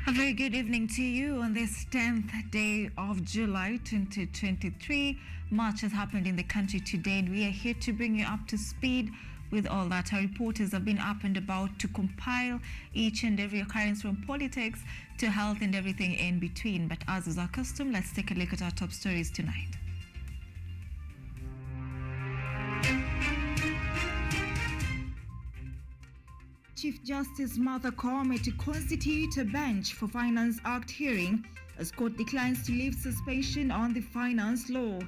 A very good evening to you on this 10th day of July 2023. Much has happened in the country today, and we are here to bring you up to speed with all that. Our reporters have been up and about to compile each and every occurrence from politics to health and everything in between. But as is our custom, let's take a look at our top stories tonight. Chief Justice Martha Koome to constitute a bench for Finance Act hearing as court declines to lift suspension on the finance law.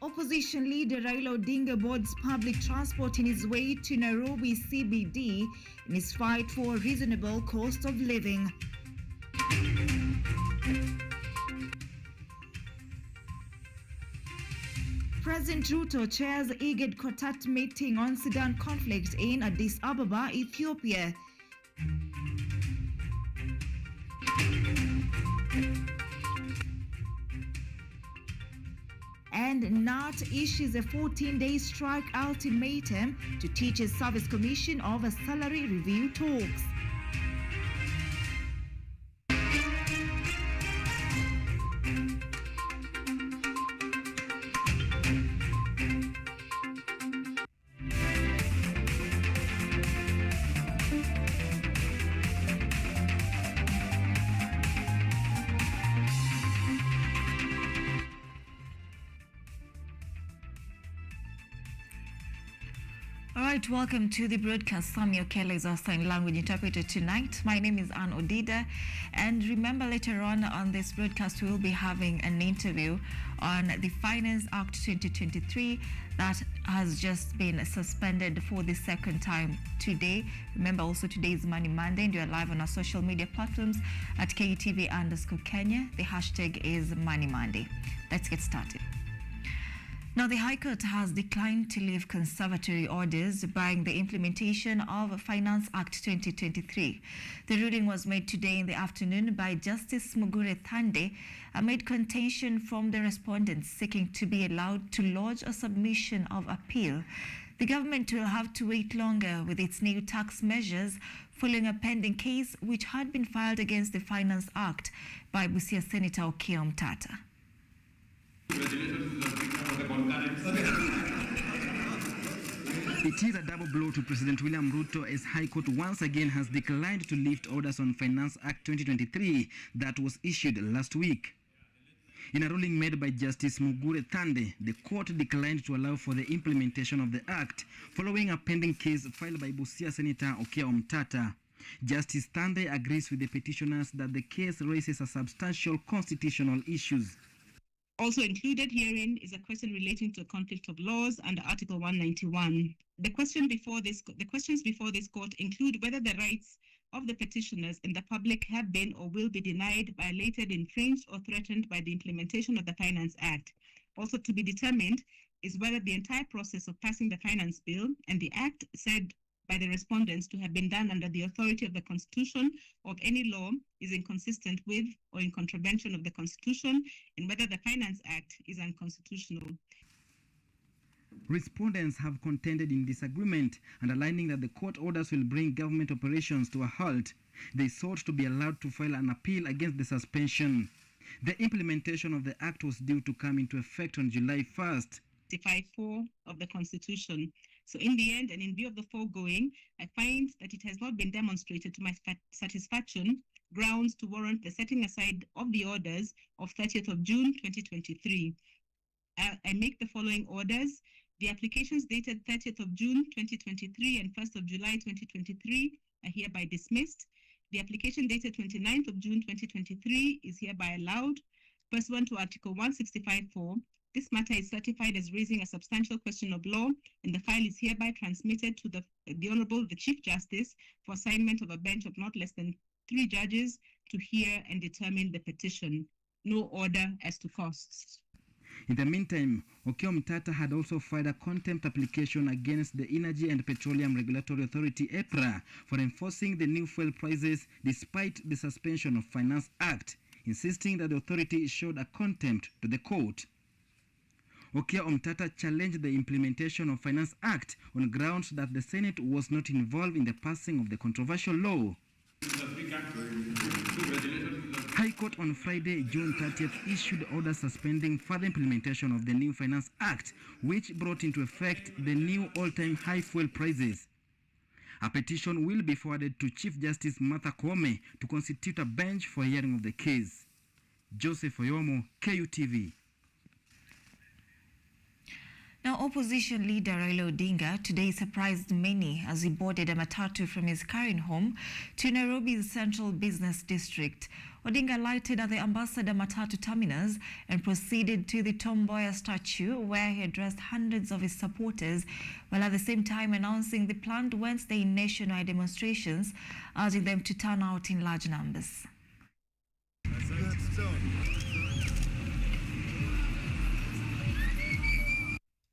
Opposition leader Raila Odinga boards public transport in his way to Nairobi CBD in his fight for a reasonable cost of living. President Ruto chairs IGAD Quartet meeting on Sudan conflict in Addis Ababa, Ethiopia. And NAT issues a 14-day strike ultimatum to Teachers Service Commission over salary review talks. All right, welcome to the broadcast. Sami OKELLO is our sign language interpreter tonight. My name is ODIDA, and remember later on this broadcast we will be having an interview on the Finance Act 2023 that has just been suspended for the second time today. Remember also today is Money Monday, and you are live on our social media platforms at KUTV_Kenya. The hashtag is Money Monday. Let's get started. Now, the High Court has declined to lift conservatory orders barring the implementation of Finance Act 2023. The ruling was made today in the afternoon by Justice Mugure Thande amid contention from the respondents seeking to be allowed to lodge a submission of appeal. The government will have to wait longer with its new tax measures following a pending case which had been filed against the Finance Act by Busia Senator Okello Mtata. It is a double blow to President William Ruto as High Court once again has declined to lift orders on Finance Act 2023 that was issued last week. In a ruling made by Justice Mugure Thande, the court declined to allow for the implementation of the act following a pending case filed by Busia Senator Okello Mtata. Justice Thande agrees with the petitioners that the case raises a substantial constitutional issues. Also included herein is a question relating to a conflict of laws under Article 191. The questions before this court include whether the rights of the petitioners and the public have been or will be denied, violated, infringed, or threatened by the implementation of the Finance Act. Also to be determined is whether the entire process of passing the Finance Bill and the Act said by the respondents to have been done under the authority of the Constitution or of any law is inconsistent with or in contravention of the Constitution, and whether the Finance Act is unconstitutional. Respondents have contended in disagreement, underlining that the court orders will bring government operations to a halt. They sought to be allowed to file an appeal against the suspension. The implementation of the act was due to come into effect on July 1st. 4 of the Constitution. So in the end, and in view of the foregoing, I find that it has not been demonstrated to my satisfaction grounds to warrant the setting aside of the orders of 30th of June 2023. I make the following orders. The applications dated 30th of June 2023 and 1st of July 2023 are hereby dismissed. The application dated 29th of June 2023 is hereby allowed. Pursuant to Article 165(4), this matter is certified as raising a substantial question of law, and the file is hereby transmitted to the Honorable the Chief Justice for assignment of a bench of not less than 3 judges to hear and determine the petition. No order as to costs. In the meantime, Okello Mtata had also filed a contempt application against the Energy and Petroleum Regulatory Authority (EPRA) for enforcing the new fuel prices despite the suspension of Finance Act, insisting that the authority showed a contempt to the court. Okia Omtata challenged the implementation of Finance Act on grounds that the Senate was not involved in the passing of the controversial law. High Court on Friday, June 30th, issued orders suspending further implementation of the new Finance Act, which brought into effect the new all-time high fuel prices. A petition will be forwarded to Chief Justice Martha Koome to constitute a bench for hearing of the case. Joseph Oyomo, KUTV. Now, opposition leader Raila Odinga today surprised many as he boarded a matatu from his current home to Nairobi's central business district. Odinga alighted at the Ambassador Matatu terminus and proceeded to the Tom Mboya statue, where he addressed hundreds of his supporters, while at the same time announcing the planned Wednesday nationwide demonstrations, urging them to turn out in large numbers.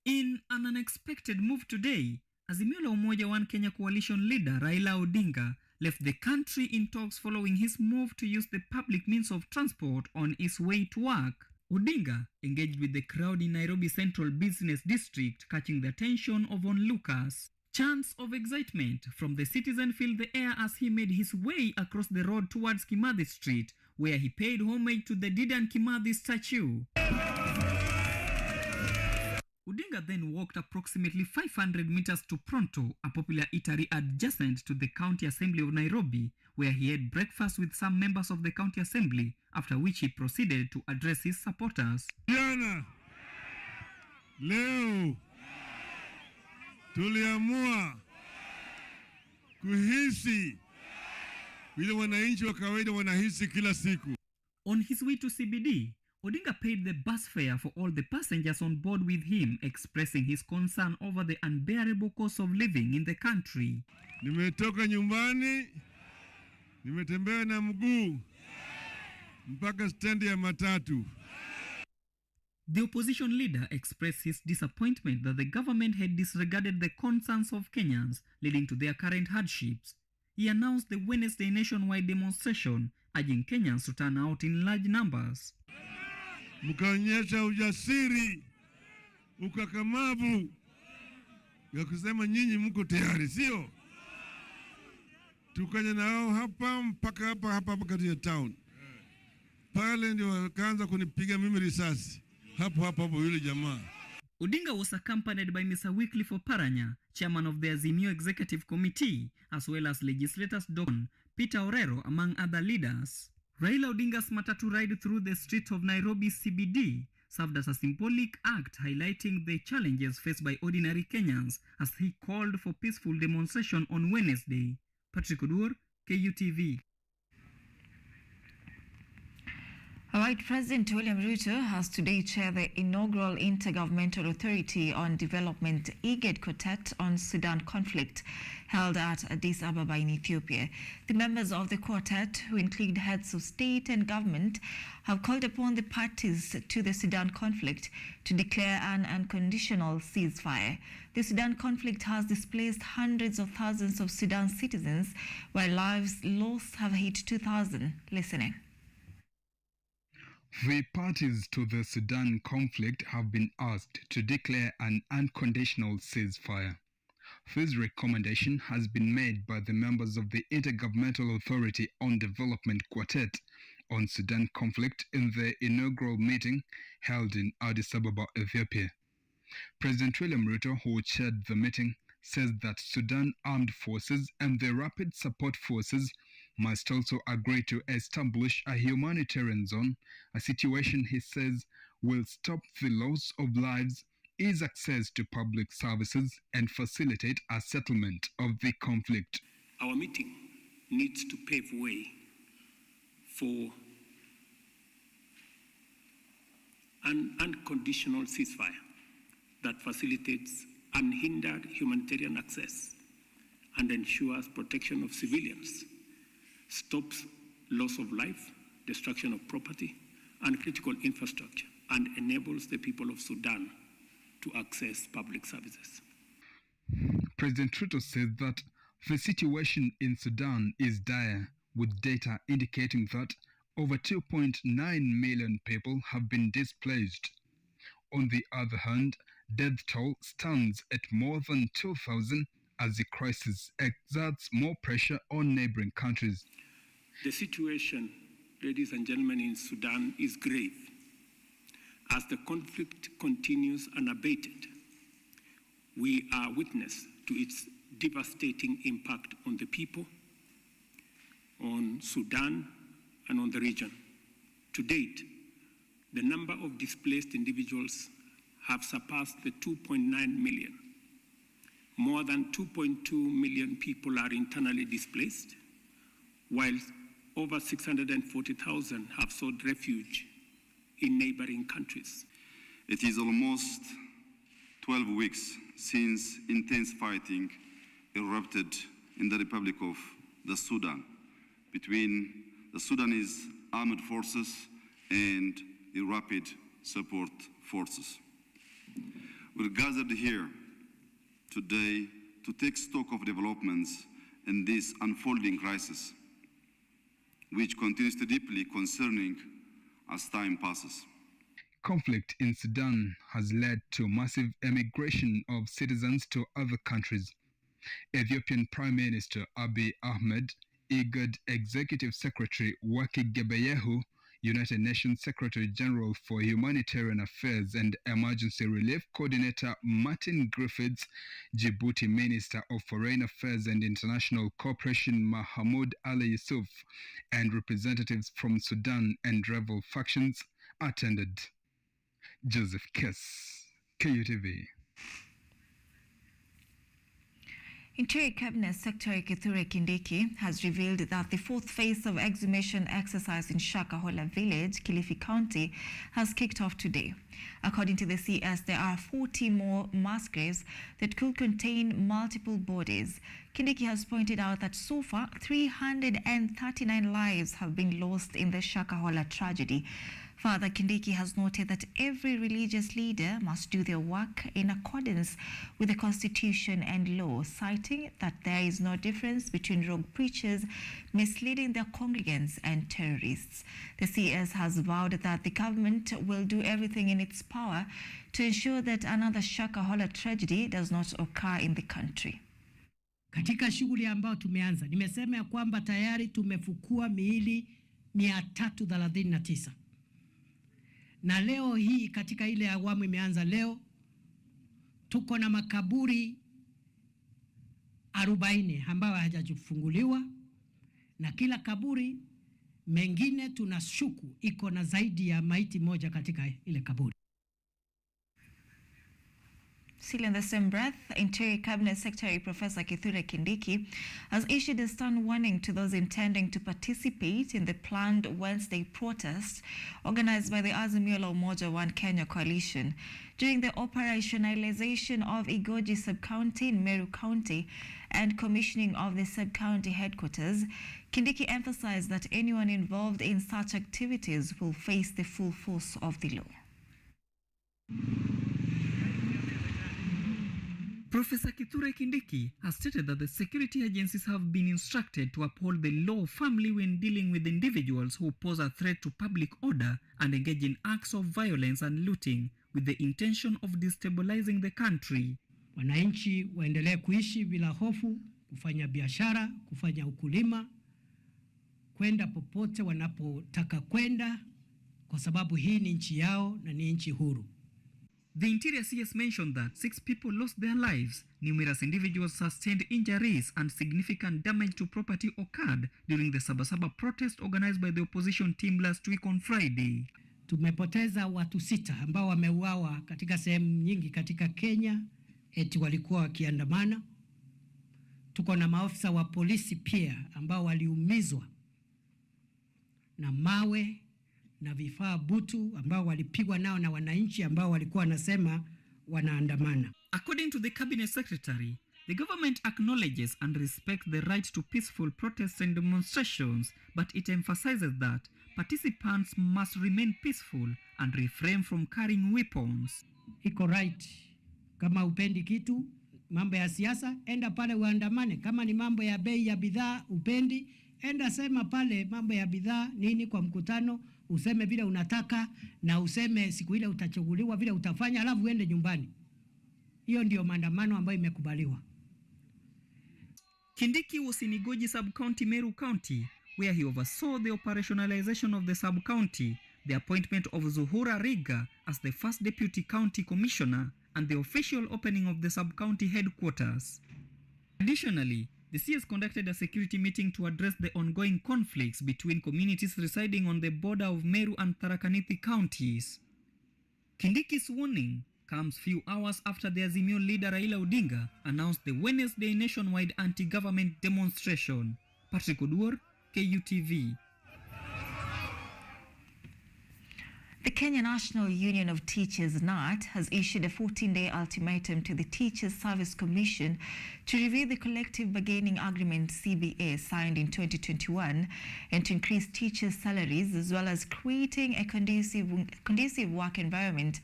In an unexpected move today, Azimio la Umoja One Kenya coalition leader Raila Odinga left the country in talks following his move to use the public means of transport on his way to work. Odinga engaged with the crowd in Nairobi Central Business District, catching the attention of onlookers. Chants of excitement from the citizen filled the air as he made his way across the road towards Kimathi Street, where he paid homage to the Dedan Kimathi statue. Odinga then walked approximately 500 meters to Pronto, a popular eatery adjacent to the County Assembly of Nairobi, where he had breakfast with some members of the County Assembly, after which he proceeded to address his supporters. Jana, leo, tuliamua kuhisi vile wananchi wa kawaida wanahisi kila siku. On his way to CBD, Odinga paid the bus fare for all the passengers on board with him, expressing his concern over the unbearable cost of living in the country. Nimetoka nyumbani, nimetembea na mguu mpaka stendi ya matatu. The opposition leader expressed his disappointment that the government had disregarded the concerns of Kenyans, leading to their current hardships. He announced the Wednesday nationwide demonstration, urging Kenyans to turn out in large numbers. Mkaonyesha ujasiri, ukakamavu ya kusema nyinyi mko tayari, sio? Tukaja nao hapa mpaka hapa katika town. Pale ndio wakaanza kunipiga mimi risasi. Hapo yule jamaa. Odinga was accompanied by Mr. Wycliffe Oparanya, chairman of the Azimio Executive Committee, as well as legislators Don Peter Orero, among other leaders. Raila Odinga's matatu ride through the streets of Nairobi CBD served as a symbolic act highlighting the challenges faced by ordinary Kenyans as he called for peaceful demonstration on Wednesday. Patrick Odur, KUTV. All right, President William Ruto has today chaired the inaugural Intergovernmental Authority on Development IGAD Quartet on Sudan conflict held at Addis Ababa in Ethiopia. The members of the quartet, who include heads of state and government, have called upon the parties to the Sudan conflict to declare an unconditional ceasefire. The Sudan conflict has displaced hundreds of thousands of Sudan citizens, while lives lost have hit 2,000. Listening. The parties to the Sudan conflict have been asked to declare an unconditional ceasefire. This recommendation has been made by the members of the Intergovernmental Authority on Development Quartet on Sudan conflict in the inaugural meeting held in Addis Ababa, Ethiopia. President William Ruto, who chaired the meeting, says that Sudan armed forces and the Rapid Support Forces must also agree to establish a humanitarian zone, a situation he says will stop the loss of lives, ease access to public services, and facilitate a settlement of the conflict. Our meeting needs to pave way for an unconditional ceasefire that facilitates unhindered humanitarian access and ensures protection of civilians, stops loss of life, destruction of property and critical infrastructure, and enables the people of Sudan to access public services. President Ruto said that the situation in Sudan is dire, with data indicating that over 2.9 million people have been displaced. On the other hand, death toll stands at more than 2,000 as the crisis exerts more pressure on neighboring countries. The situation, ladies and gentlemen, in Sudan is grave. As the conflict continues unabated, we are witness to its devastating impact on the people, on Sudan, and on the region. To date, the number of displaced individuals have surpassed the 2.9 million. More than 2.2 million people are internally displaced, while over 640,000 have sought refuge in neighboring countries. It is almost 12 weeks since intense fighting erupted in the Republic of the Sudan between the Sudanese armed forces and the Rapid Support Forces. We're gathered here today to take stock of developments in this unfolding crisis, which continues to deeply concerning as time passes. Conflict in Sudan has led to massive emigration of citizens to other countries. Ethiopian Prime Minister Abiy Ahmed, IGAD Executive Secretary Waki Gebeyehu, United Nations Secretary General for Humanitarian Affairs and Emergency Relief Coordinator Martin Griffiths, Djibouti Minister of Foreign Affairs and International Cooperation Mahmoud Ali Yusuf, and representatives from Sudan and rebel factions attended. Joseph Kess, KUTV. Interior Cabinet Secretary Kithure Kindiki has revealed that the fourth phase of exhumation exercise in Shakahola village, Kilifi County, has kicked off today. According to the CS, there are 40 more mass graves that could contain multiple bodies. Kindiki has pointed out that so far, 339 lives have been lost in the Shakahola tragedy. Further, Kindiki has noted that every religious leader must do their work in accordance with the Constitution and law, citing that there is no difference between rogue preachers misleading their congregants and terrorists. The CS has vowed that the government will do everything in its power to ensure that another Shakahola tragedy does not occur in the country. Katika shughuli ambayo tumeanza, nimesema ya kwamba tayari tumefukua miili 339. Na leo hii katika ile awamu imeanza leo, tuko na makaburi 40 ambayo hajafunguliwa, na kila kaburi mengine tunashuku iko na zaidi ya maiti moja katika ile kaburi. Still in the same breath, Interior Cabinet Secretary Professor Kithure Kindiki has issued a stern warning to those intending to participate in the planned Wednesday protest organized by the Azimio la Umoja One Kenya coalition. During the operationalization of Igoji Sub-County in Meru County and commissioning of the sub-county headquarters, Kindiki emphasized that anyone involved in such activities will face the full force of the law. Professor Kithure Kindiki has stated that the security agencies have been instructed to uphold the law firmly when dealing with individuals who pose a threat to public order and engage in acts of violence and looting with the intention of destabilizing the country. Wananchi waendelee kuishi bila hofu, kufanya biashara, kufanya ukulima, kwenda popote wanapotaka kwenda, kwa sababu hii ni nchi yao na ni nchi huru. The Interior CS mentioned that 6 people lost their lives, numerous individuals sustained injuries, and significant damage to property occurred during the Sabasaba protest organized by the opposition team last week on Friday. Tumepoteza watu 6 ambao wameuawa katika sehemu nyingi katika Kenya, eti walikuwa wakiandamana. Tuko na maafisa wa polisi pia ambao waliumizwa na mawe na vifaa butu ambao walipigwa nao na wananchi ambao walikuwa wanasema wanaandamana. According to the Cabinet Secretary, the government acknowledges and respects the right to peaceful protests and demonstrations, but it emphasizes that participants must remain peaceful and refrain from carrying weapons. Iko right. Kama upendi kitu, mambo ya siasa, enda pale uandamane. Kama ni mambo ya bei ya bidhaa upendi, enda sema pale mambo ya bidhaa nini kwa mkutano, useme vile unataka na useme siku ile utachaguliwa vile utafanya, alafu uende nyumbani. Hiyo ndio maandamano ambayo imekubaliwa. Kindiki was in Igoji sub-county, Meru County, where he oversaw the operationalization of the sub-county, the appointment of Zuhura Riga as the first deputy county commissioner, and the official opening of the sub-county headquarters. Additionally, the CS conducted a security meeting to address the ongoing conflicts between communities residing on the border of Meru and Tharaka Nithi counties. Kindiki's warning comes few hours after the Azimio leader Raila Odinga announced the Wednesday nationwide anti-government demonstration. Patrick Oduor, KUTV. The Kenya National Union of Teachers, NAT, has issued a 14-day ultimatum to the Teachers Service Commission to review the collective bargaining agreement CBA signed in 2021 and to increase teachers' salaries, as well as creating a conducive work environment,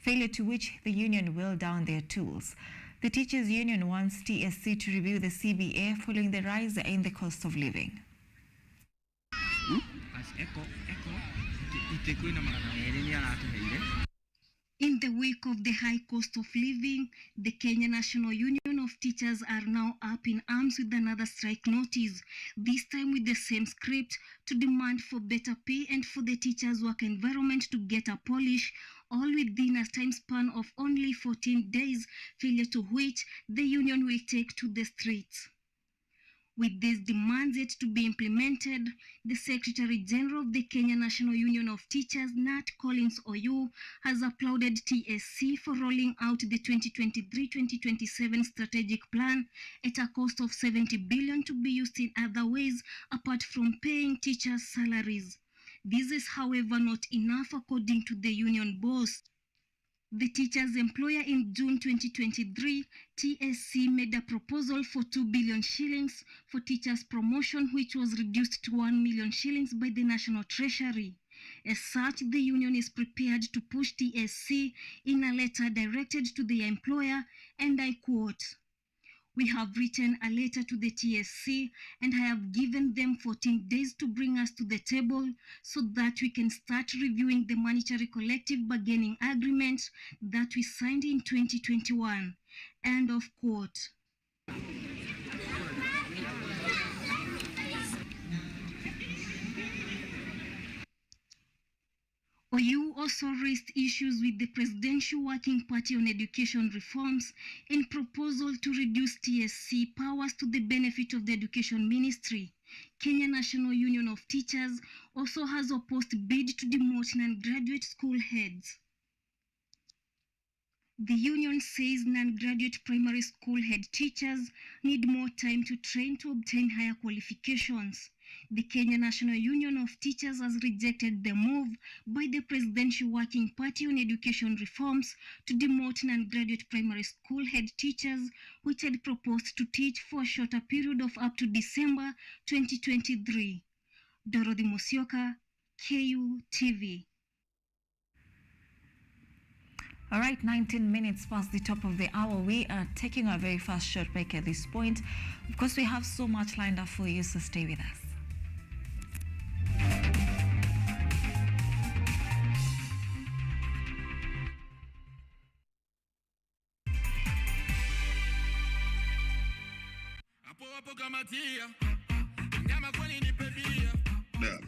failure to which the union will down their tools. The Teachers Union wants TSC to review the CBA following the rise in the cost of living. In the wake of the high cost of living, the Kenya National Union of Teachers are now up in arms with another strike notice, this time with the same script, to demand for better pay and for the teachers' work environment to get a polish, all within a time span of only 14 days, failure to which the union will take to the streets. With these demands yet to be implemented, the Secretary General of the Kenya National Union of Teachers, Nat Collins Oyu, has applauded TSC for rolling out the 2023-2027 strategic plan at a cost of 70 billion to be used in other ways apart from paying teachers' salaries. This is, however, not enough according to the union boss. The teachers' employer in June 2023, TSC made a proposal for 2 billion shillings for teachers' promotion, which was reduced to 1 million shillings by the National Treasury. As such, the union is prepared to push TSC in a letter directed to the employer, and I quote, "We have written a letter to the TSC and I have given them 14 days to bring us to the table so that we can start reviewing the monetary collective bargaining agreement that we signed in 2021. End of quote. OU also raised issues with the Presidential Working Party on education reforms in proposal to reduce TSC powers to the benefit of the Education Ministry. Kenya National Union of Teachers also has opposed bid to demote non-graduate school heads. The union says non-graduate primary school head teachers need more time to train to obtain higher qualifications. The Kenya National Union of Teachers has rejected the move by the Presidential Working Party on education reforms to demote non-graduate primary school head teachers, which had proposed to teach for a shorter period of up to December 2023. Dorothy Musioka, KUTV. All right, 19 minutes past the top of the hour. We are taking our very first short break at this point. Of course, we have so much lined up for you, so stay with us.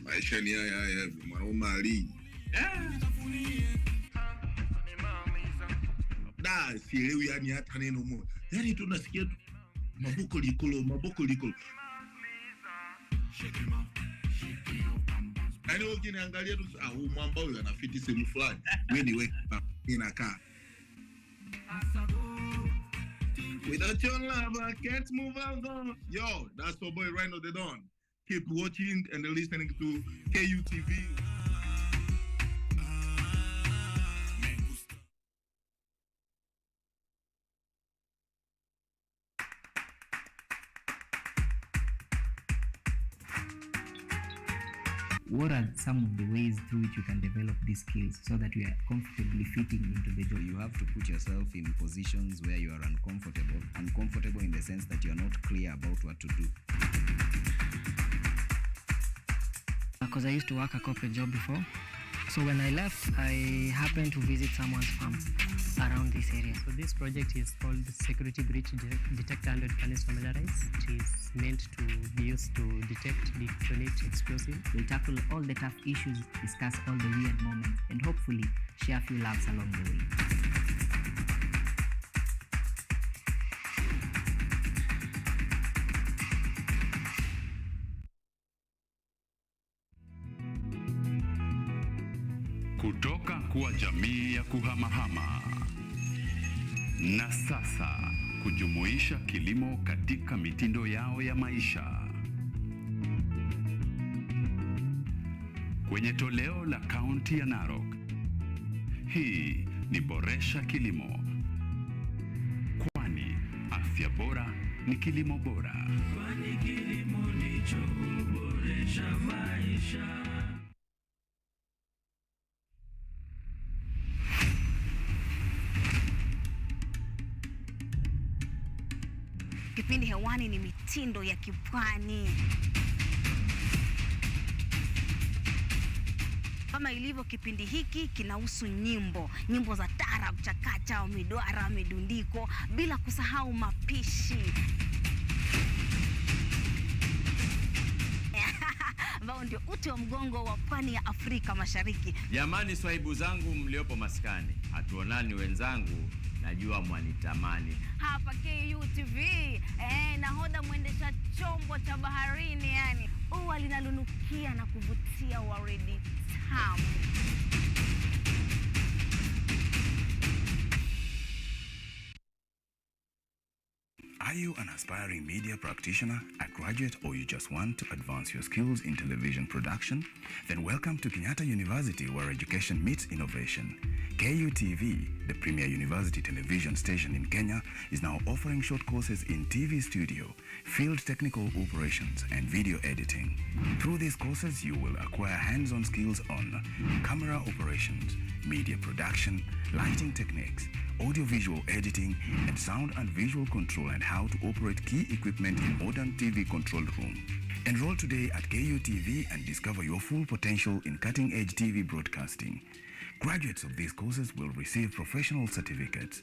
Maisha ni haya mwanaume ali. Sielewi yani hata neno moja. Yani tunasikia tu maboko likolo. Yani ukiniangalia tu huu mwamba huyu anafiti sehemu fulani. Wewe ni wewe inakaa. Without your love, I can't move on. Yo, that's our boy Rhino the Don. Keep watching and listening to KUTV. What are some of the ways through which you can develop these skills so that you are comfortably fitting into the job? You have to put yourself in positions where you are uncomfortable in the sense that you are not clear about what to do. because I used to work a corporate job before. So when I left, I happened to visit someone's farm around this area. So this project is called Security Breach Detector and Furnace Familiarize. It is meant to be used to detect, detonate explosive. We'll tackle all the tough issues, discuss all the weird moments, and hopefully share a few laughs along the way. Kutoka kuwa jamii ya kuhamahama na sasa kujumuisha kilimo katika mitindo yao ya maisha. Kwenye toleo la kaunti ya Narok, hii ni Boresha Kilimo, kwani afya bora ni kilimo bora. Kwani kilimo ndicho huboresha maisha. Kipindi hewani ni mitindo ya kipwani. Kama ilivyo kipindi hiki kinahusu nyimbo za taarab, chakacha, midwara, midundiko, bila kusahau mapishi. Ambao ndio uti wa mgongo wa pwani ya Afrika Mashariki. Jamani swaibu zangu mliopo maskani, hatuonani wenzangu, najua mwanitamani. Hapa KUTV, nahodha mwendesha chombo cha baharini, yani ua linalunukia na kuvutia waridi tamu. Are you an aspiring media practitioner, a graduate, or you just want to advance your skills in television production? Then welcome to Kenyatta University, where education meets innovation. KUTV, the premier university television station in Kenya, is now offering short courses in TV studio, field technical operations, and video editing. Through these courses, you will acquire hands-on skills on camera operations, media production, lighting techniques, audio-visual editing, and sound and visual control, and how to operate key equipment in modern TV control room. Enroll today at KUTV and discover your full potential in cutting-edge TV broadcasting. Graduates of these courses will receive professional certificates.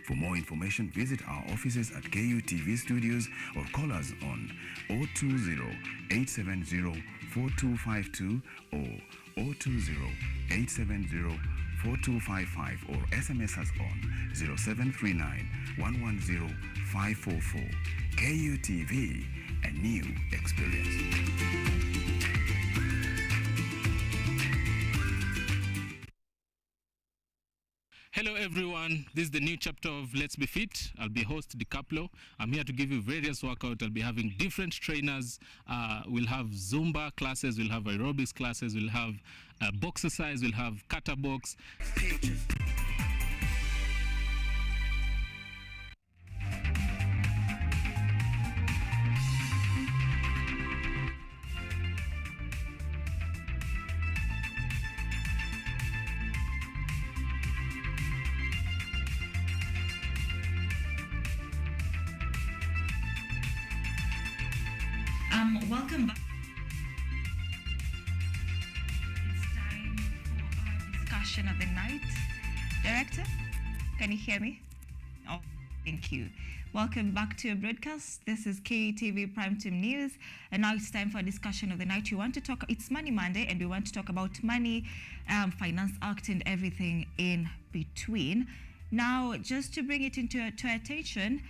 For more information, visit our offices at KUTV Studios or call us on 020-870-4252 or 020-870-4255 or SMS us on 0739-110-544. KUTV, a new experience. Hello everyone, this is the new chapter of Let's Be Fit. I'll be host DiCaplo. I'm here to give you various workouts. I'll be having different trainers. We'll have Zumba classes, we'll have aerobics classes, we'll have box exercise, we'll have kata box. Welcome back. It's time for our discussion of the night. Director, can you hear me? Oh, thank you. Welcome back to your broadcast. This is KTV Primetime News, and now it's time for a discussion of the night. We want to talk, it's Money Monday, and we want to talk about money, Finance Act, and everything in between. Now, just to bring it to attention,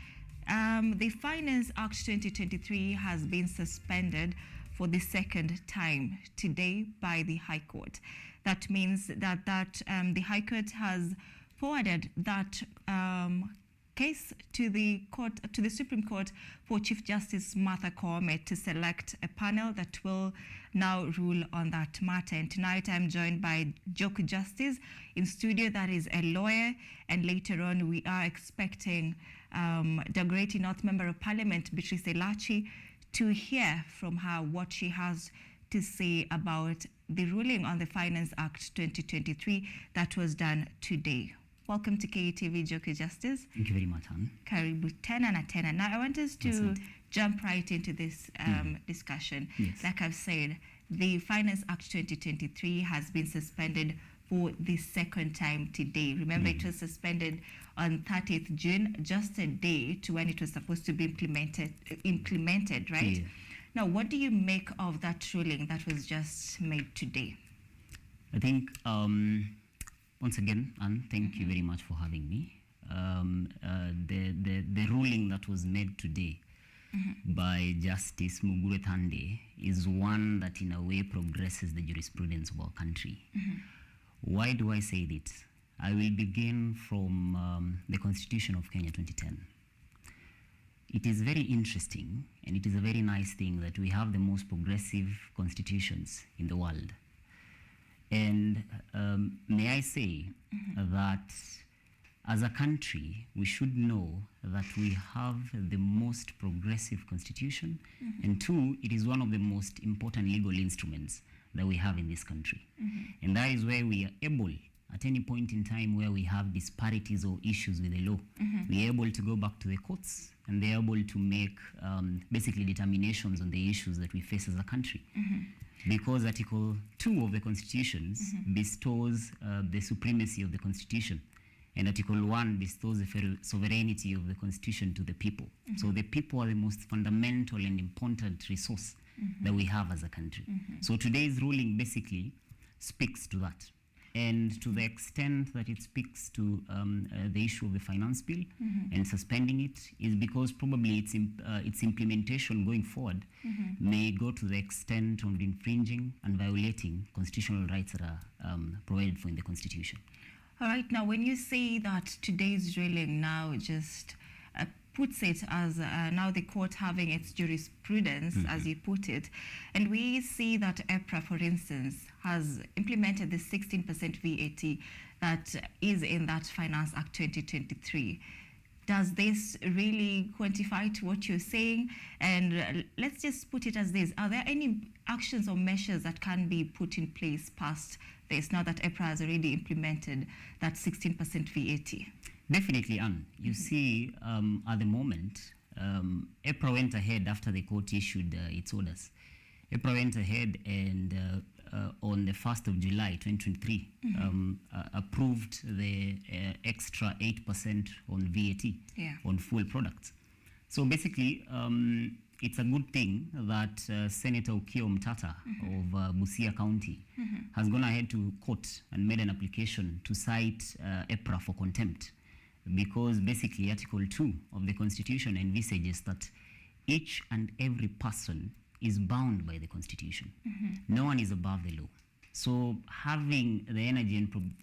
the Finance Act 2023 has been suspended for the second time today by the High Court. That means that the High Court has forwarded that case to the Supreme Court for Chief Justice Martha Koome to select a panel that will now rule on that matter. And tonight I'm joined by Joku Justice in studio, that is a lawyer, and later on we are expecting Dagoretti North Member of Parliament Beatrice Elachi to hear from her what she has to say about the ruling on the Finance Act 2023 that was done today. Welcome to KTV, Joku Justice. Thank you very much, Anne. Karibu tena na tena. Now I want us to jump right into this discussion. Yes. Like I've said, the Finance Act 2023 has been suspended for the second time today. Remember, it was suspended on 30th June, just a day to when it was supposed to be implemented, right? Yeah. Now, what do you make of that ruling that was just made today? I think, once again, Anne, thank you very much for having me. The ruling that was made today by Justice Mugure Thande is one that in a way progresses the jurisprudence of our country. Why do I say that? I will begin from the Constitution of Kenya 2010. It is very interesting and it is a very nice thing that we have the most progressive constitutions in the world. And may I say that as a country, we should know that we have the most progressive constitution, and two, it is one of the most important legal instruments that we have in this country. And that is where we are able, at any point in time where we have disparities or issues with the law, we are able to go back to the courts and they're able to make basically determinations on the issues that we face as a country. Because Article 2 of the Constitutions bestows the supremacy of the Constitution, and Article 1 bestows the sovereignty of the Constitution to the people. So the people are the most fundamental and important resource that we have as a country. So today's ruling basically speaks to that. And to the extent that it speaks to the issue of the finance bill and suspending it is because probably its implementation going forward may go to the extent of infringing and violating constitutional rights that are provided for in the Constitution. All right, now when you say that today's ruling now just puts it as now the court having its jurisprudence, as you put it, and we see that EPRA, for instance, has implemented the 16% VAT that is in that Finance Act 2023. Does this really quantify to what you're saying? And let's just put it as this. Are there any actions or measures that can be put in place past this now that EPRA has already implemented that 16% VAT? Definitely, Anne. You see, at the moment, EPRA went ahead after the court issued its orders. EPRA went ahead and on the 1st of July 2023 approved the extra 8% on VAT on fuel products. So basically, it's a good thing that Senator Okiya Omtata of Busia County has gone ahead to court and made an application to cite EPRA for contempt, because basically Article 2 of the Constitution envisages that each and every person is bound by the Constitution. No one is above the law. So having the Energy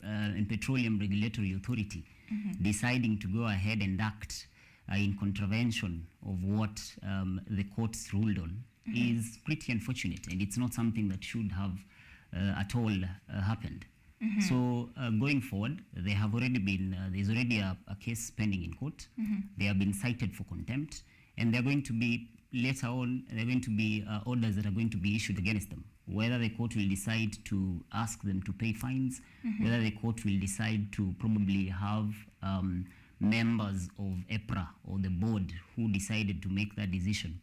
and Petroleum Regulatory Authority deciding to go ahead and act in contravention of what the courts ruled on is pretty unfortunate, and it's not something that should have at all happened. So going forward, they have already been, there's already a case pending in court. They have been cited for contempt, and they're going to be, later on, there are going to be orders that are going to be issued against them. Whether the court will decide to ask them to pay fines, whether the court will decide to probably have members of EPRA or the board who decided to make that decision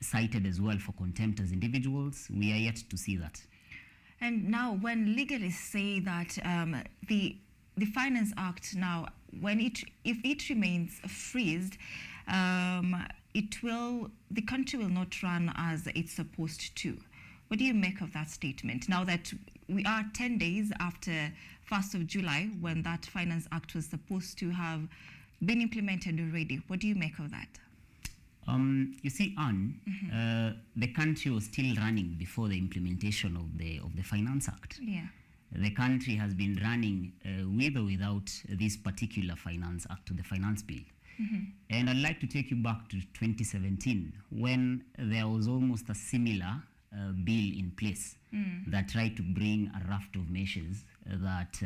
cited as well for contempt as individuals, we are yet to see that. And now, when legalists say that the Finance Act now, if it remains freezed, the country will not run as it's supposed to. What do you make of that statement? Now that we are 10 days after 1st of July, when that Finance Act was supposed to have been implemented already, what do you make of that? You see, Anne, the country was still running before the implementation of the Finance Act. Yeah. The country has been running with or without this particular Finance Act or the Finance Bill. And I'd like to take you back to 2017, when there was almost a similar bill in place that tried to bring a raft of measures that,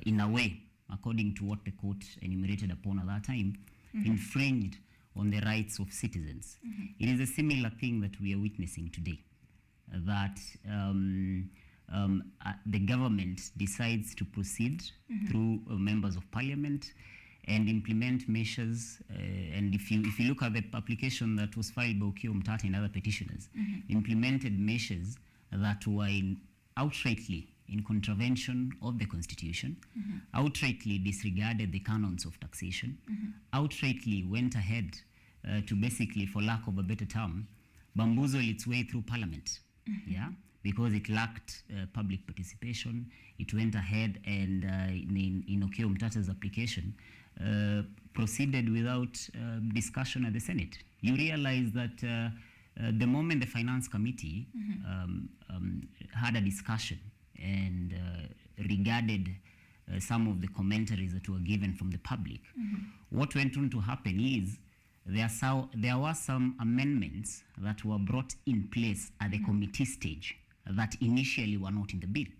in a way, according to what the court enumerated upon at that time, infringed on the rights of citizens. It is a similar thing that we are witnessing today, that the government decides to proceed through members of parliament and implement measures. And if you look at the application that was filed by Okiya Omtata and other petitioners, implemented measures that were outrightly in contravention of the Constitution, outrightly disregarded the canons of taxation, outrightly went ahead to basically, for lack of a better term, bamboozle its way through Parliament. Yeah, because it lacked public participation. It went ahead and in Okiya Omtata's application proceeded without discussion at the Senate. You realize that the moment the Finance Committee had a discussion and regarded some of the commentaries that were given from the public, what went on to happen is there were some amendments that were brought in place at the committee stage that initially were not in the bill.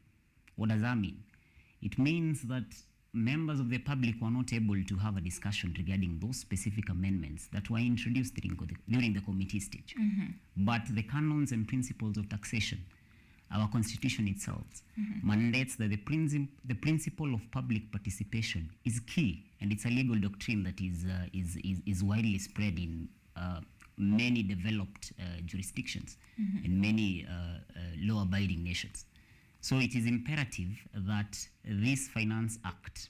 What does that mean? It means that members of the public were not able to have a discussion regarding those specific amendments that were introduced during the committee stage. But the canons and principles of taxation, our constitution itself, mandates that the principle of public participation is key, and it's a legal doctrine that is widely spread in many developed jurisdictions and many law-abiding nations. So it is imperative that this Finance Act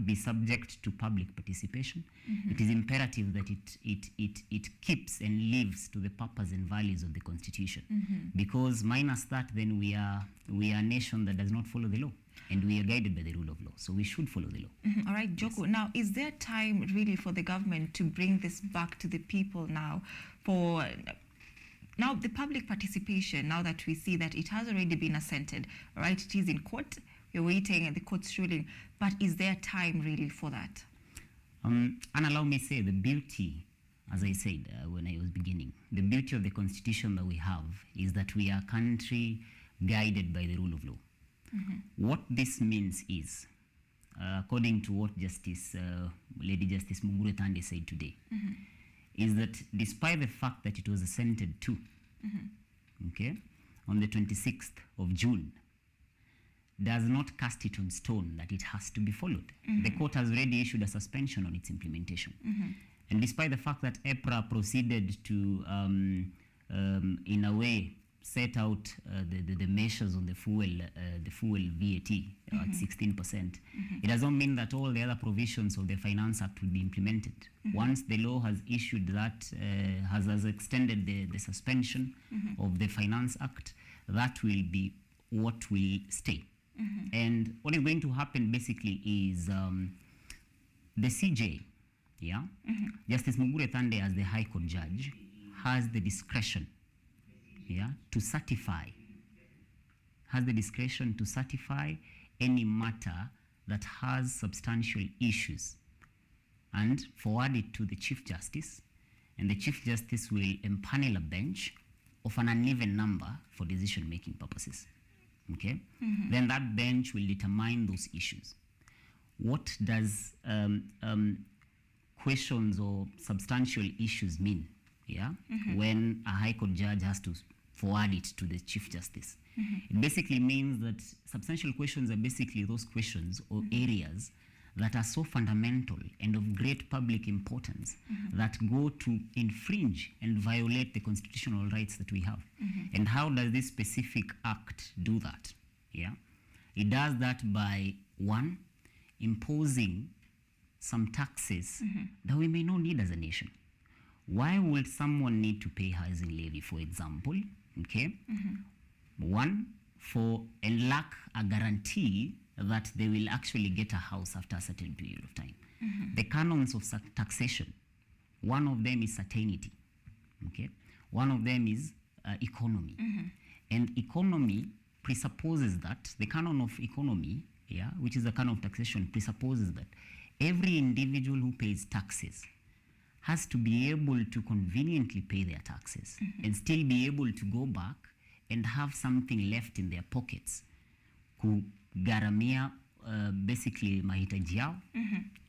be subject to public participation. It is imperative that it keeps and lives to the purpose and values of the Constitution. Because minus that, then we are a nation that does not follow the law, and we are guided by the rule of law. So we should follow the law. All right, Joko. Yes. Now, is there time really for the government to bring this back to the people now? For now, the public participation, now that we see that it has already been assented, all right, it is in court, we're waiting at the court's ruling, but is there time really for that? And allow me to say the beauty, as I said when I was beginning, the beauty of the Constitution that we have is that we are a country guided by the rule of law. What this means is, according to what Lady Justice Mugure Thande said today, is that despite the fact that it was assented to, on the 26th of June, does not cast it on stone that it has to be followed. The court has already issued a suspension on its implementation. And despite the fact that EPRA proceeded to, in a way, set out the measures on the fuel VAT at 16%, it does not mean that all the other provisions of the Finance Act will be implemented. Once the law has issued that, has extended the suspension of the Finance Act, that will be what will stay. And what is going to happen basically is the CJ, Justice Mugure Thande as the High Court judge has the discretion to certify, any matter that has substantial issues and forward it to the Chief Justice, and the Chief Justice will empanel a bench of an uneven number for decision-making purposes. Then that bench will determine those issues. What does questions or substantial issues mean? When a High Court judge has to forward it to the Chief Justice. It basically means that substantial questions are basically those questions or areas that are so fundamental and of great public importance that go to infringe and violate the constitutional rights that we have. And how does this specific act do that? It does that by, one, imposing some taxes that we may not need as a nation. Why would someone need to pay housing levy, for example? One, and lack a guarantee that they will actually get a house after a certain period of time. The canons of taxation, one of them is certainty. One of them is economy. And economy presupposes that, the canon of economy, which is the canon of taxation, presupposes that every individual who pays taxes has to be able to conveniently pay their taxes and still be able to go back and have something left in their pockets kugharamia basically mahitaji yao,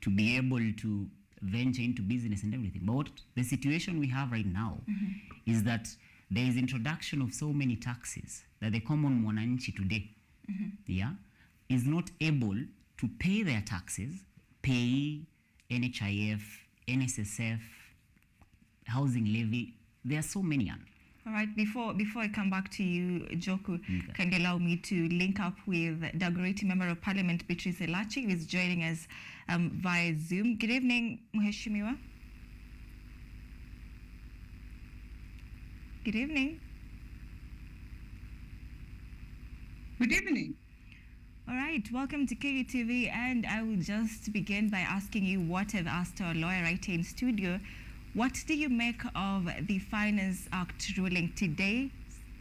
to be able to venture into business and everything. But what the situation we have right now is that there is introduction of so many taxes that the common mwananchi today is not able to pay their taxes, pay NHIF, NSSF, housing levy. There are so many. All right, before I come back to you, Joku, can you allow me to link up with Dagoretti Member of Parliament Beatrice Elachi, who is joining us via Zoom. Good evening, Mheshimiwa. Good evening. Good evening. All right, welcome to KUTV, and I will just begin by asking you what I've asked our lawyer right here in studio. What do you make of the Finance Act ruling today,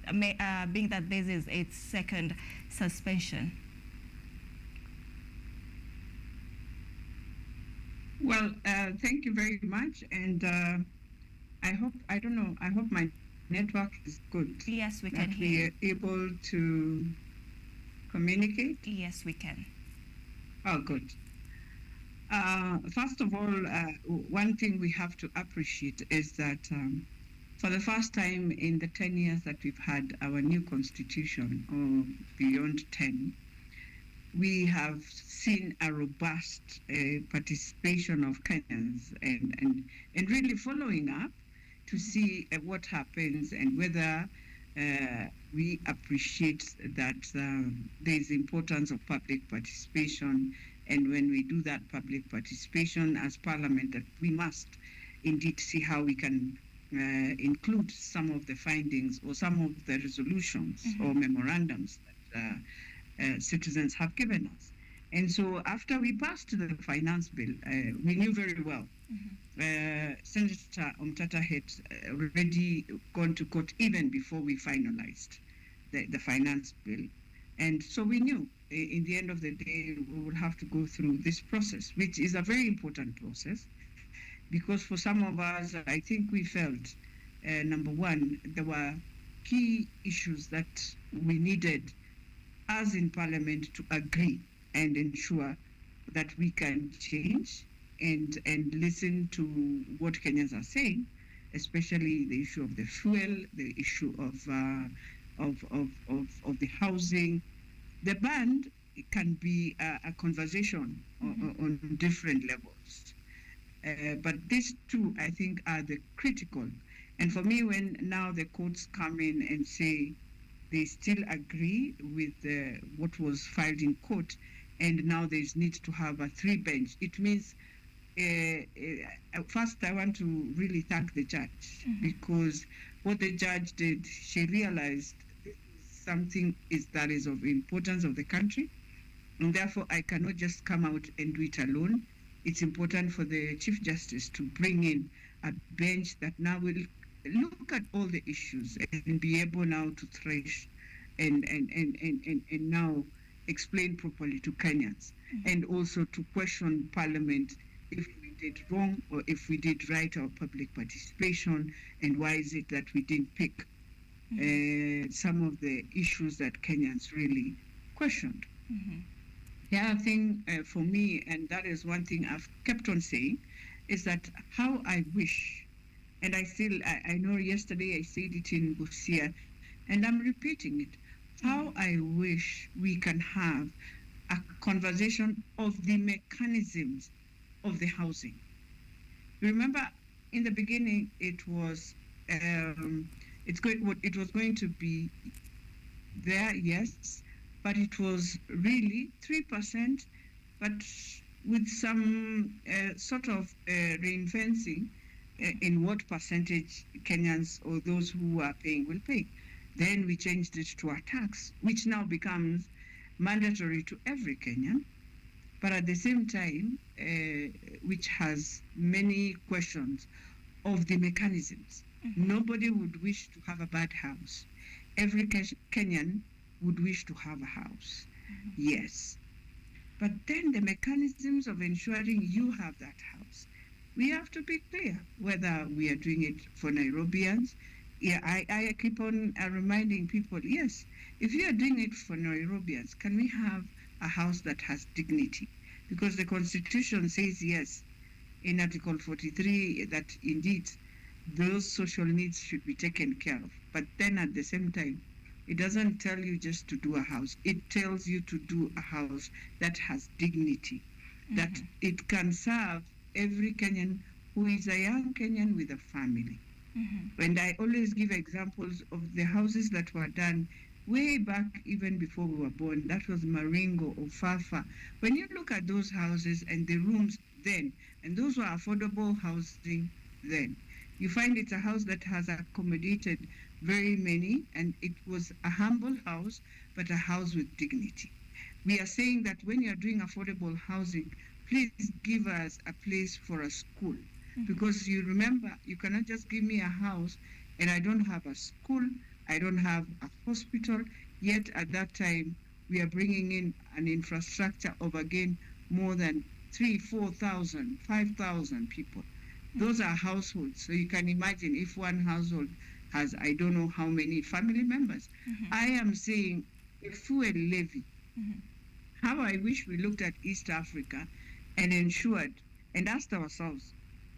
being that this is its second suspension? Well, thank you very much, and I hope my network is good. Yes, we can hear you. We are able to communicate? Yes, we can. Oh, good. First of all, one thing we have to appreciate is that for the first time in the 10 years that we've had our new constitution, or beyond 10, we have seen a robust participation of Kenyans and really following up to see what happens and whether we appreciate that there is importance of public participation. And when we do that public participation as Parliament, that we must indeed see how we can include some of the findings or some of the resolutions or memorandums that citizens have given us. And so after we passed the finance bill, we knew very well Senator Omtata had already gone to court even before we finalized the finance bill. And so we knew in the end of the day, we will have to go through this process, which is a very important process, because for some of us, I think we felt, number one, there were key issues that we needed, as in Parliament, to agree and ensure that we can change and listen to what Kenyans are saying, especially the issue of the fuel, the issue of the housing. The band can be a conversation on different levels. But these two, I think, are the critical. And for me, when now the courts come in and say they still agree with what was filed in court, and now there's need to have a three-bench, it means, first I want to really thank the judge, because what the judge did, she realized something that is of importance of the country, and therefore I cannot just come out and do it alone. It's important for the Chief Justice to bring in a bench that now will look at all the issues and be able now to thresh and now explain properly to Kenyans, and also to question Parliament if we did wrong or if we did right our public participation, and why is it that we didn't pick some of the issues that Kenyans really questioned. The other thing for me, and that is one thing I've kept on saying, is that how I wish, and I know yesterday I said it in Busia, and I'm repeating it, how I wish we can have a conversation of the mechanisms of the housing. Remember, in the beginning, it was it was going to be there, yes, but it was really 3%, but with some sort of reinforcing in what percentage Kenyans or those who are paying will pay. Then we changed it to a tax, which now becomes mandatory to every Kenyan, but at the same time, which has many questions of the mechanisms. Nobody would wish to have a bad house. Every Kenyan would wish to have a house. Yes. But then the mechanisms of ensuring you have that house, we have to be clear whether we are doing it for Nairobians. Yeah, I keep on reminding people, yes, if you are doing it for Nairobians, can we have a house that has dignity? Because the Constitution says, yes, in Article 43, that indeed those social needs should be taken care of. But then at the same time, it doesn't tell you just to do a house. It tells you to do a house that has dignity, that it can serve every Kenyan who is a young Kenyan with a family. And I always give examples of the houses that were done way back even before we were born. That was Maringo or Fafa. When you look at those houses and the rooms then, and those were affordable housing then, you find it's a house that has accommodated very many, and it was a humble house, but a house with dignity. We are saying that when you're doing affordable housing, please give us a place for a school. Because you remember, you cannot just give me a house and I don't have a school, I don't have a hospital, yet at that time we are bringing in an infrastructure of again more than 3,000, 4,000, 5,000 people. Those are households. So you can imagine if one household has, I don't know how many family members. I am saying a fuel levy. How I wish we looked at East Africa and ensured and asked ourselves,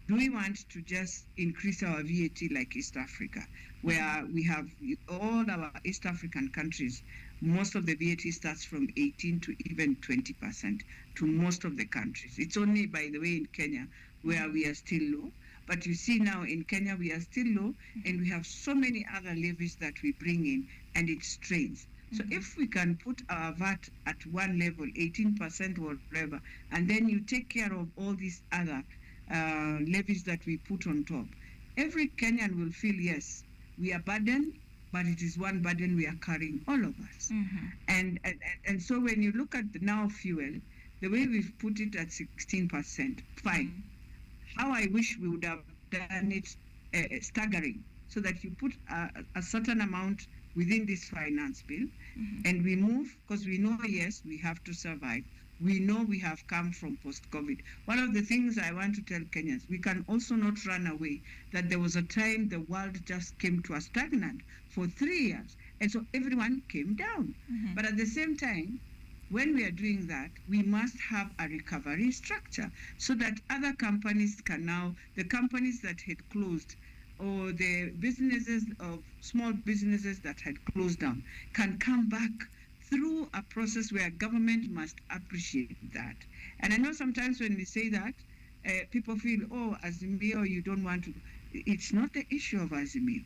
do we want to just increase our VAT like East Africa, where we have all our East African countries, most of the VAT starts from 18 to even 20% to most of the countries. It's only, by the way, in Kenya where we are still low. But you see now in Kenya we are still low, and we have so many other levies that we bring in, and it strains. So if we can put our VAT at one level, 18% or whatever, and then you take care of all these other levies that we put on top, every Kenyan will feel, yes, we are burdened, but it is one burden we are carrying, all of us. And so when you look at the now fuel, the way we've put it at 16%, fine. How I wish we would have done it staggering, so that you put a certain amount within this finance bill, and we move, because we know, yes, we have to survive. We know we have come from post-COVID. One of the things I want to tell Kenyans, we can also not run away that there was a time the world just came to a stagnant for 3 years. And so everyone came down. But at the same time, when we are doing that, we must have a recovery structure so that other companies can now, the companies that had closed, or the businesses of small businesses that had closed down, can come back through a process where government must appreciate that. And I know sometimes when we say that, people feel, oh, Azimio, you don't want to. It's not the issue of Azimio.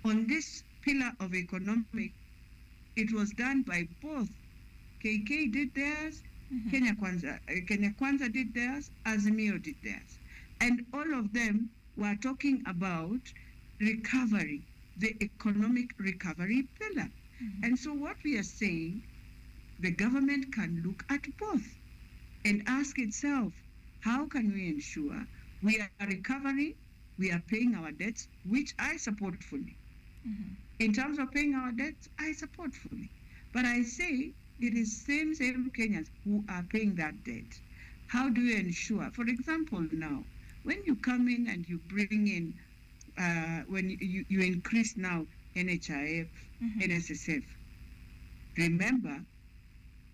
On this pillar of economic, it was done by both. KK did theirs, Kenya Kwanza did theirs, Azimio did theirs. And all of them were talking about recovery, the economic recovery pillar. And so what we are saying, the government can look at both and ask itself, how can we ensure we are recovering, we are paying our debts, which I support fully. In terms of paying our debts, I support fully. But I say it is same Kenyans who are paying that debt. How do you ensure? For example, now, when you come in and you bring in, when you increase now NHIF, NSSF. Remember,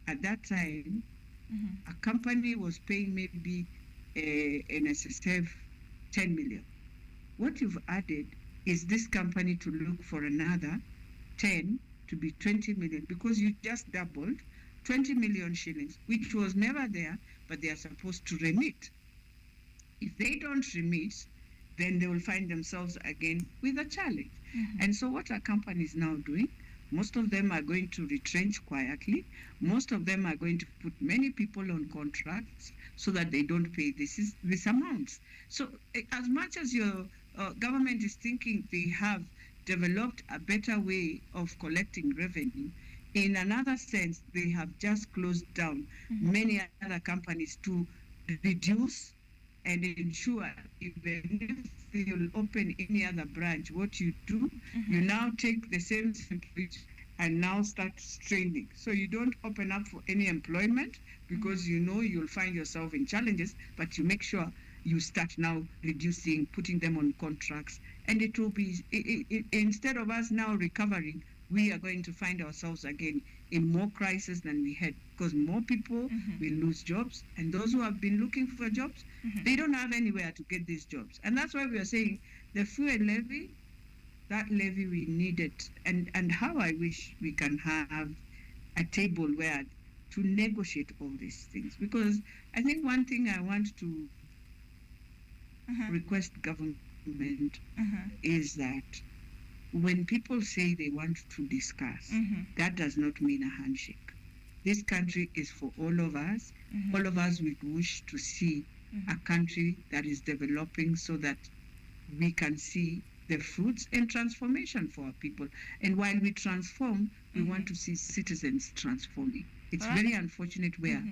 at that time, a company was paying maybe NSSF 10 million. What you've added is this company to look for another 10 to be 20 million, because you just doubled 20 million shillings, which was never there, but they are supposed to remit. If they don't remit, then they will find themselves again with a challenge. And so what are companies now doing? Most of them are going to retrench quietly. Most of them are going to put many people on contracts so that they don't pay this amount. So as much as your government is thinking they have developed a better way of collecting revenue, in another sense, they have just closed down many other companies to reduce and ensure, even if they will open any other branch, what you do, you now take the same employees and now start straining. So you don't open up for any employment because you know you'll find yourself in challenges, but you make sure you start now reducing, putting them on contracts, and it will be, instead of us now recovering, we are going to find ourselves again in more crisis than we had, because more people will lose jobs, and those who have been looking for jobs, they don't have anywhere to get these jobs. And that's why we are saying the fuel levy, that levy we need it. And how I wish we can have a table where to negotiate all these things, because I think one thing I want to request government is that when people say they want to discuss, that does not mean a handshake. This country is for all of us. All of us would wish to see a country that is developing so that we can see the fruits and transformation for our people. And while we transform, we want to see citizens transforming. It's very unfortunate where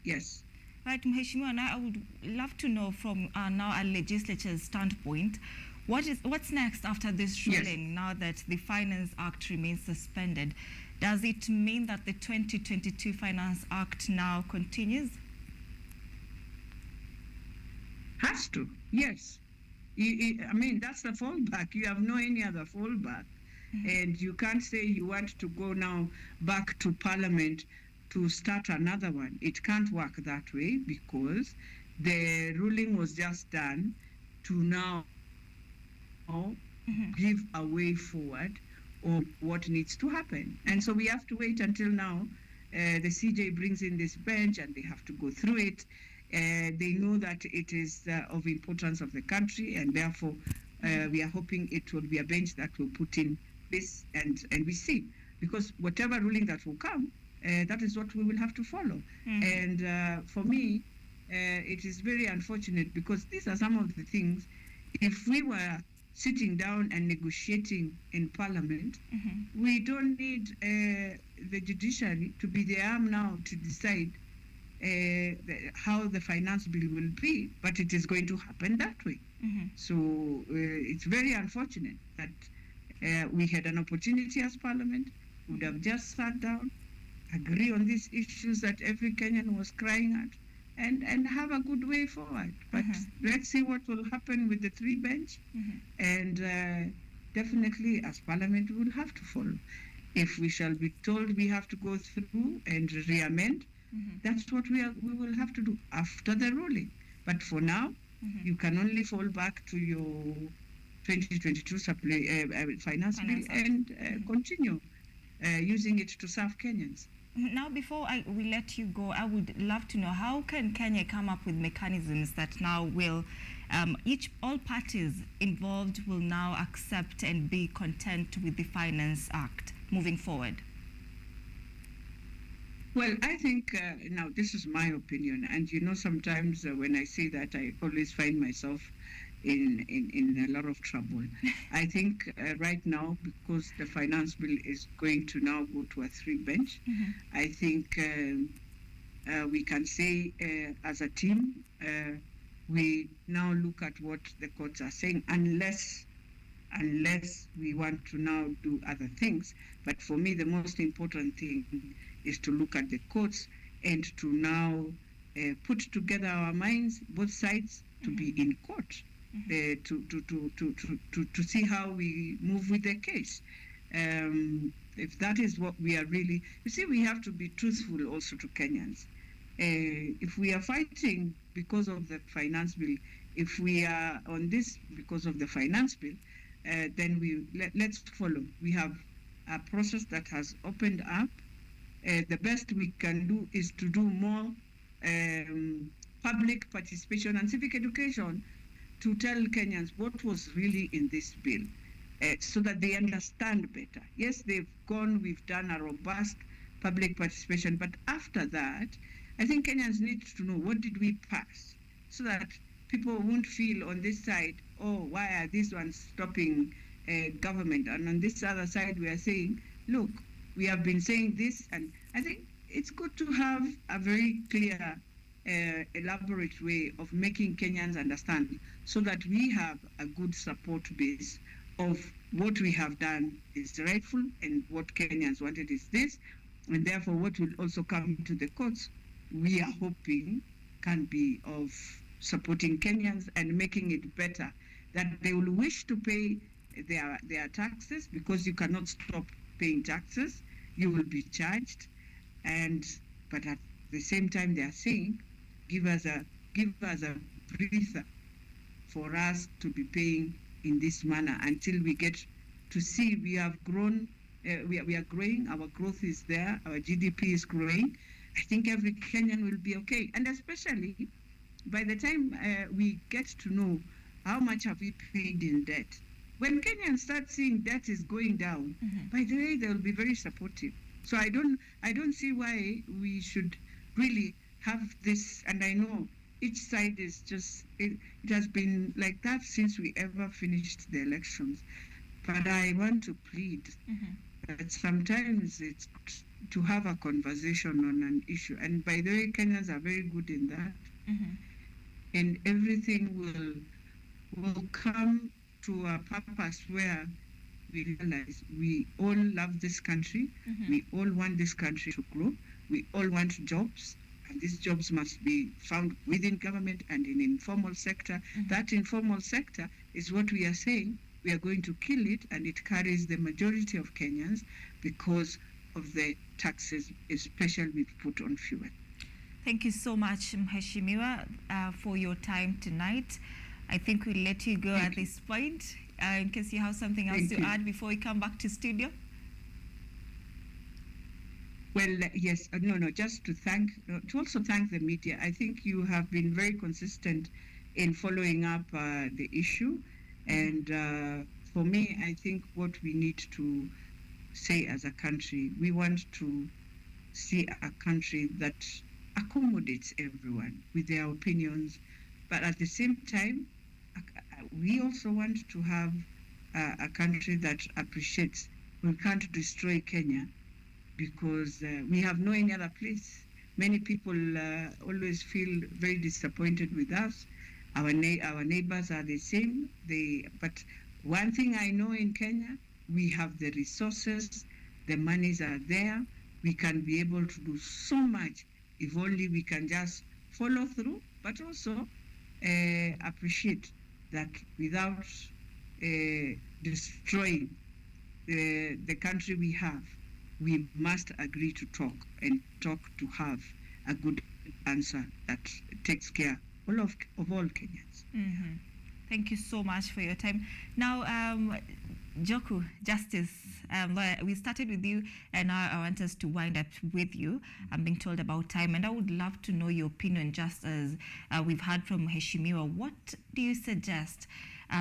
yes. Right, Mheshimiwa, I would love to know from now a legislature's standpoint, what's next after this ruling now that the Finance Act remains suspended? Does it mean that the 2022 Finance Act now continues? Has to, yes. I mean, that's the fallback. You have no any other fallback. And you can't say you want to go now back to Parliament to start another one. It can't work that way because the ruling was just done to now give a way forward on what needs to happen. And so we have to wait until now the CJ brings in this bench and they have to go through it. They know that it is of importance of the country, and therefore we are hoping it will be a bench that will put in this and we see. Because whatever ruling that will come, that is what we will have to follow. And for me, it is very unfortunate because these are some of the things, if we were sitting down and negotiating in Parliament, we don't need the judiciary to be the arm now to decide how the finance bill will be, but it is going to happen that way. So it's very unfortunate that we had an opportunity as Parliament, would have just sat down, agree on these issues that every Kenyan was crying at, and have a good way forward. But let's see what will happen with the three bench. And definitely as Parliament we will have to follow. If we shall be told we have to go through and re-amend, that's what we will have to do after the ruling. But for now, you can only fall back to your 2022 finance bill and continue using it to serve Kenyans. Now, before we let you go, I would love to know, how can Kenya come up with mechanisms that now will, all parties involved will now accept and be content with the Finance Act moving forward? Well, I think, now this is my opinion, and you know sometimes when I say that, I always find myself in a lot of trouble. I think right now, because the finance bill is going to now go to a three bench, I think we can say as a team, we now look at what the courts are saying, unless we want to now do other things. But for me, the most important thing is to look at the courts and to now put together our minds, both sides, to be in court. To see how we move with the case. If that is what we are really, you see, we have to be truthful also to Kenyans. If we are fighting because of the finance bill, if we are on this because of the finance bill, then let's follow. We have a process that has opened up. The best we can do is to do more public participation and civic education to tell Kenyans what was really in this bill, so that they understand better. Yes, we've done a robust public participation, but after that, I think Kenyans need to know, what did we pass, so that people won't feel on this side, oh, why are these ones stopping government? And on this other side, we are saying, look, we have been saying this, and I think it's good to have a very clear elaborate way of making Kenyans understand, so that we have a good support base of what we have done is rightful and what Kenyans wanted is this, and therefore what will also come to the courts, we are hoping can be of supporting Kenyans and making it better, that they will wish to pay their taxes, because you cannot stop paying taxes, you will be charged, but at the same time they are saying, give us a breather for us to be paying in this manner until we get to see we have grown, we are growing, our growth is there, our GDP is growing. I think every Kenyan will be okay. And especially by the time we get to know how much have we paid in debt, when Kenyans start seeing debt is going down, by the way, they will be very supportive. So I don't see why we should really have this. And I know each side is just, it has been like that since we ever finished the elections. But I want to plead that sometimes it's to have a conversation on an issue. And by the way, Kenyans are very good in that. And everything will come to a purpose where we realize we all love this country. We all want this country to grow. We all want jobs. And these jobs must be found within government and in informal sector. That informal sector is what we are saying. We are going to kill it, and it carries the majority of Kenyans because of the taxes, especially we put on fuel. Thank you so much, Mheshimiwa, for your time tonight. I think we'll let you go at this point, in case you have something else to add before we come back to studio. Well, yes, just to also thank the media. I think you have been very consistent in following up the issue. And for me, I think what we need to say as a country, we want to see a country that accommodates everyone with their opinions, but at the same time, we also want to have a country that appreciates. We can't destroy Kenya because we have no any other place. Many people always feel very disappointed with us. Our neighbors are the same. But one thing I know in Kenya, we have the resources, the monies are there. We can be able to do so much if only we can just follow through, but also appreciate that without destroying the country we have, we must agree to talk to have a good answer that takes care of all Kenyans. Thank you so much for your time. Now, Joku, Justice, we started with you, and now I want us to wind up with you. I'm being told about time, and I would love to know your opinion, just as we've heard from Mheshimiwa. What do you suggest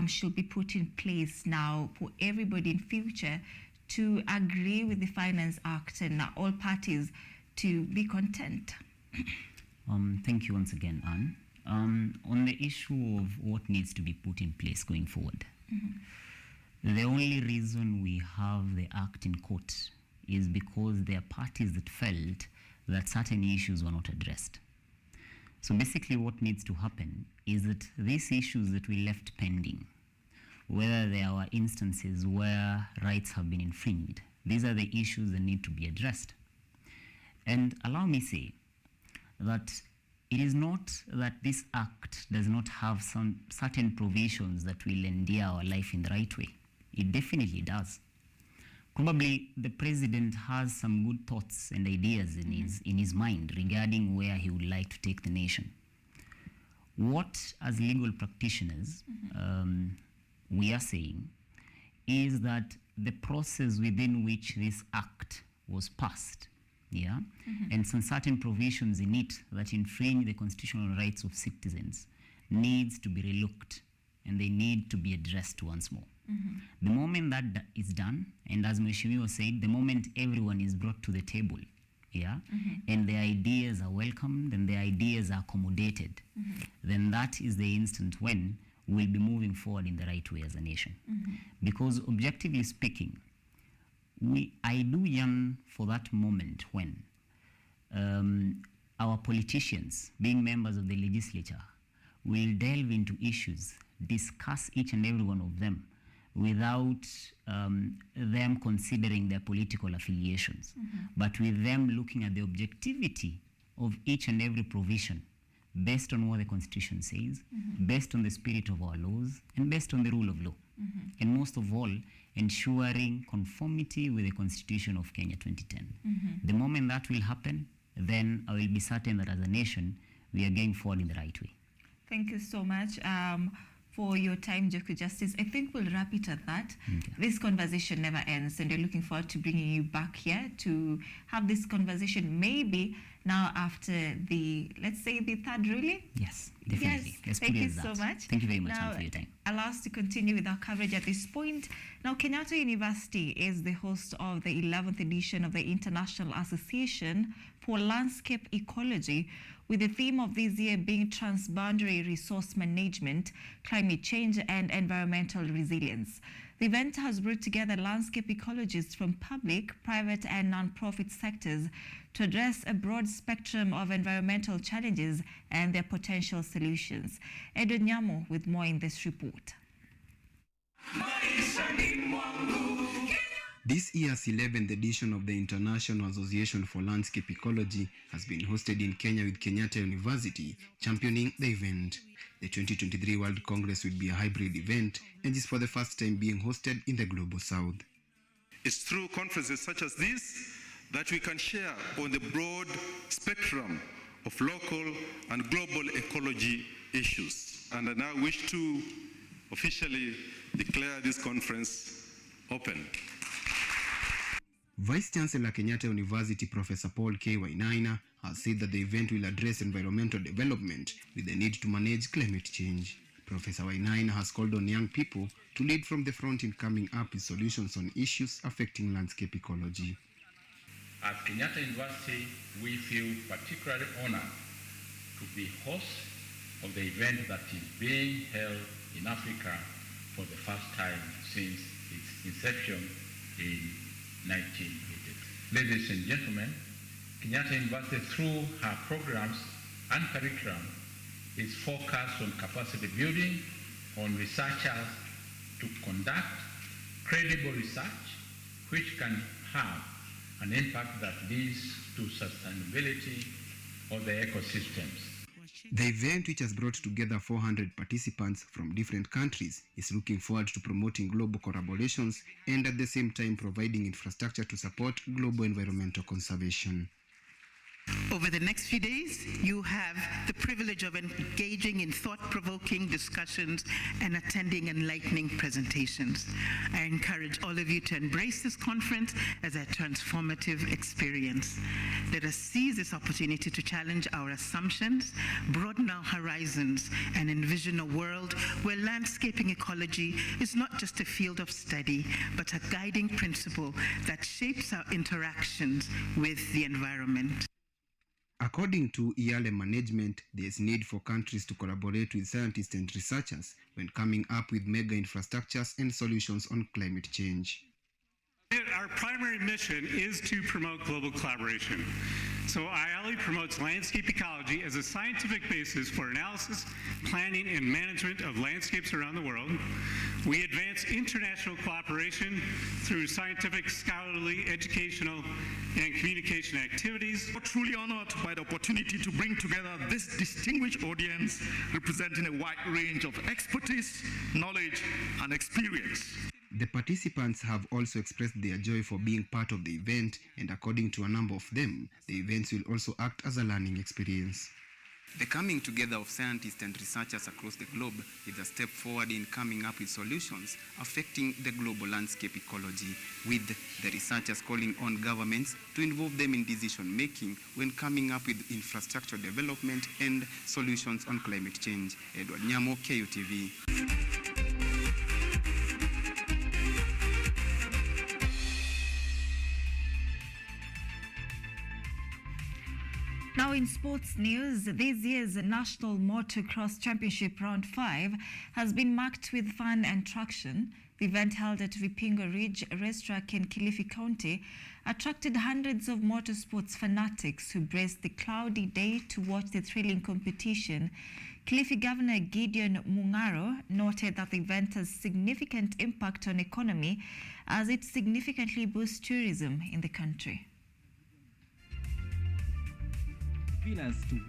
should be put in place now for everybody in future to agree with the Finance Act and all parties to be content? Thank you once again, Anne. On the issue of what needs to be put in place going forward, the only reason we have the act in court is because there are parties that felt that certain issues were not addressed. So basically what needs to happen is that these issues that we left pending, whether there are instances where rights have been infringed, these are the issues that need to be addressed. And allow me say that it is not that this act does not have some certain provisions that will endear our life in the right way. It definitely does. Probably the president has some good thoughts and ideas in his mind regarding where he would like to take the nation. What, as legal practitioners, we are saying is that the process within which this act was passed, and some certain provisions in it that infringe the constitutional rights of citizens needs to be relooked, and they need to be addressed once more. The moment that is done, and as Mheshimiwa said, the moment everyone is brought to the table, and their ideas are welcomed and their ideas are accommodated, then that is the instant when we'll be moving forward in the right way as a nation. Because objectively speaking, I do yearn for that moment when our politicians, being members of the legislature, will delve into issues, discuss each and every one of them without them considering their political affiliations, but with them looking at the objectivity of each and every provision based on what the Constitution says, based on the spirit of our laws, and based on the rule of law. And most of all, ensuring conformity with the Constitution of Kenya 2010. The moment that will happen, then I will be certain that as a nation, we are going forward in the right way. Thank you so much for your time, Joku Justice. I think we'll wrap it at that. This conversation never ends, and we're looking forward to bringing you back here to have this conversation maybe now after the, let's say, the third ruling? Yes. Definitely. Yes, Let's thank put it you as so that. much. Thank you very much Now, for your time. allow us to continue with our coverage at this point. Now, Kenyatta University is the host of the 11th edition of the International Association for Landscape Ecology, with the theme of this year being transboundary resource management, climate change, and environmental resilience. The event has brought together landscape ecologists from public, private, and non-profit sectors to address a broad spectrum of environmental challenges and their potential solutions. Edward Nyamo with more in this report. This year's 11th edition of the International Association for Landscape Ecology has been hosted in Kenya with Kenyatta University championing the event. The 2023 World Congress will be a hybrid event and is for the first time being hosted in the Global South. It's through conferences such as this that we can share on the broad spectrum of local and global ecology issues. And I now wish to officially declare this conference open. Vice Chancellor Kenyatta University Professor Paul K. Wainaina has said that the event will address environmental development with the need to manage climate change. Professor Wainaina has called on young people to lead from the front in coming up with solutions on issues affecting landscape ecology. At Kenyatta University, we feel particularly honored to be hosts of the event that is being held in Africa for the first time since its inception in 1980. Ladies and gentlemen, Kenyatta University, through her programs and curriculum, is focused on capacity building, on researchers to conduct credible research which can have an impact that leads to sustainability of the ecosystems. The event, which has brought together 400 participants from different countries, is looking forward to promoting global collaborations and at the same time providing infrastructure to support global environmental conservation. Over the next few days, you have the privilege of engaging in thought-provoking discussions and attending enlightening presentations. I encourage all of you to embrace this conference as a transformative experience. Let us seize this opportunity to challenge our assumptions, broaden our horizons, and envision a world where landscaping ecology is not just a field of study, but a guiding principle that shapes our interactions with the environment. According to IALE management, there is need for countries to collaborate with scientists and researchers when coming up with mega infrastructures and solutions on climate change. Our primary mission is to promote global collaboration. So IALE promotes landscape ecology as a scientific basis for analysis, planning, and management of landscapes around the world. We advance international cooperation through scientific, scholarly, educational, and communication activities. We're truly honored by the opportunity to bring together this distinguished audience representing a wide range of expertise, knowledge, and experience. The participants have also expressed their joy for being part of the event, and according to a number of them, the events will also act as a learning experience. The coming together of scientists and researchers across the globe is a step forward in coming up with solutions affecting the global landscape ecology, with the researchers calling on governments to involve them in decision making when coming up with infrastructure development and solutions on climate change. Edward Nyamo, KUTV. Now in sports news, this year's National Motocross Championship Round 5 has been marked with fun and traction. The event held at Vipingo Ridge Racetrack in Kilifi County attracted hundreds of motorsports fanatics who braced the cloudy day to watch the thrilling competition. Kilifi Governor Gideon Mungaro noted that the event has significant impact on economy as it significantly boosts tourism in the country. Winners too.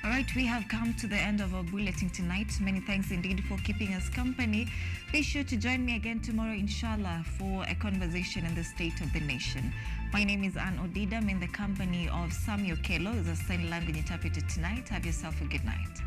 All right, we have come to the end of our bulletin tonight. Many thanks indeed for keeping us company. Be sure to join me again tomorrow, inshallah, for a conversation in the state of the nation. My name is Ann Odida. I'm in the company of Sami Okello, who's a sign language interpreter tonight. Have yourself a good night.